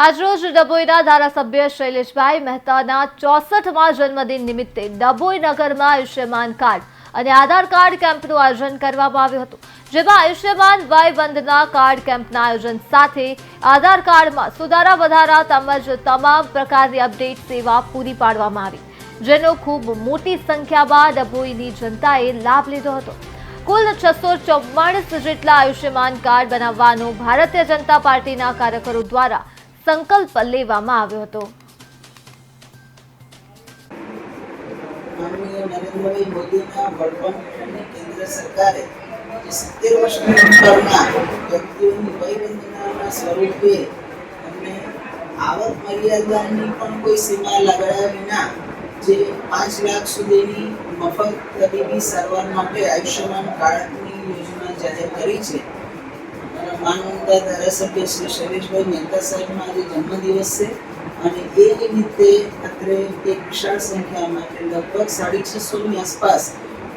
આજરોજ ડભોઈના ધારાસભ્ય શૈલેષભાઈ મહેતાના 64મા જન્મદિન નિમિત્તે ડભોઈ નગરમાં આયુષ્યમાન કાર્ડ અને આધાર કાર્ડ કેમ્પનું આયોજન કરવામાં આવ્યું હતું, જેમાં આયુષ્યમાન વય વંદના કાર્ડ કેમ્પના આયોજન સાથે આધાર કાર્ડમાં સુધારા વધારા તેમજ તમામ પ્રકારની અપડેટ સેવા પૂરી પાડવામાં આવી, જેનો ખૂબ મોટી સંખ્યામાં ડભોઈની જનતાએ લાભ લીધો હતો। કુલ 644 જેટલા આયુષ્યમાન કાર્ડ બનાવવાનો ભારતીય જનતા પાર્ટીના કાર્યકરો દ્વારા સંકલ્પ લેવામાં આવ્યો હતો। माननीय नरेंद्रभाई मोदीના વડપણ હેઠળની કેન્દ્ર સરકારે જે 70 વર્ષની ઉંમરના વ્યક્તિઓની વયવંદનાના સ્વરૂપે અને આવક મર્યાદાની પણ કોઈ સીમા લગાડ્યા વિના જે 5 લાખ સુધીની મફત તબીબી સારવાર માટે આયુષ્યમાન કાર્ડની યોજના જાહેર કરી છે। માનનીય ધારાસભ્ય શ્રી શૈલેષભાઈ મહેતા સાહેબના આજે જન્મદિવસ છે અને એ નિમિત્તે અત્રે એક વિશાળ સંખ્યામાં લગભગ 650ની આસપાસ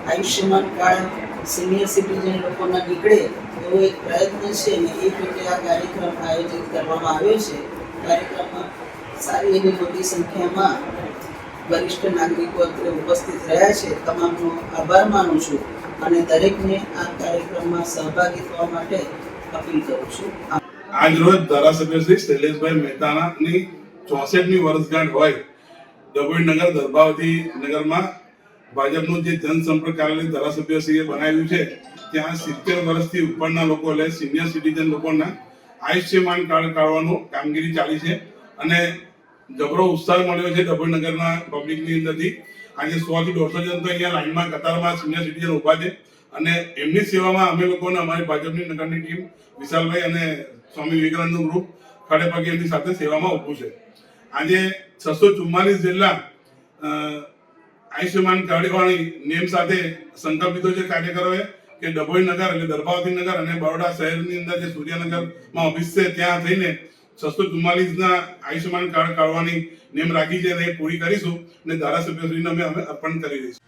આયુષ્યમાન કાર્ડ સિનિયર સિટીઝન લોકોના નીકળે એવો એક પ્રયત્ન છે અને એ રીતે આ કાર્યક્રમ આયોજિત કરવામાં આવ્યો છે। કાર્યક્રમમાં સારી એવી મોટી સંખ્યામાં વરિષ્ઠ નાગરિકો અત્રે ઉપસ્થિત રહ્યા છે। તમામનો આભાર માનું છું અને દરેકને આ કાર્યક્રમમાં સહભાગી થવા માટે अपील करूं છું। आज रोज धारासभ्य श्री शैलेषभाई મહેતાની 64મી વર્ષગાંઠ હોય ડભોઈ નગર દરબાવતી નગરમાં ભાજપનું જે જનસંપર્ક કાર્યાલય ધારાસભ્યશ્રીએ બનાવ્યું છે ત્યાં 70 વર્ષથી ઉપરના લોકો એટલે સિનિયર સિટીઝન લોકોના આયુષ્યમાન કાર્ડ કાઢવાનું કામગીરી ચાલી છે અને જબરો ઉત્સાહ મળ્યો છે ડભોઈ નગરના પબ્લિકની અંદરથી। આજે 100 થી 150 જણ તો અહીંયા લાઈનમાં કતારમાં સિનિયર સિટીઝન ઉભા છે અને એમની સેવામાં અમે લોકોને અમારી ભાજપની નગરની ટીમ વિશાલભાઈ અને સ્વામી વિવેકાનંદનું ગ્રુપ ખડે પગે એમની સાથે સેવામાં ઊભું છે। આજે 644 જેટલા આયુષ્યમાન કાર્ડવાળી નેમ સાથે સંકલ્પ લીધો છે કાર્યકરોએ કે ડભોઈ નગર એટલે દરબાવતી નગર અને બરોડા શહેરની અંદર જે સૂર્યનગરમાં ઓફિસ છે ત્યાં થઈને 644ના આયુષ્યમાન કાર્ડ કાઢવાની નેમ રાખી છે અને એ પૂરી કરીશું અને ધારાસભ્યશ્રીને અમે અર્પણ કરી દઈશું।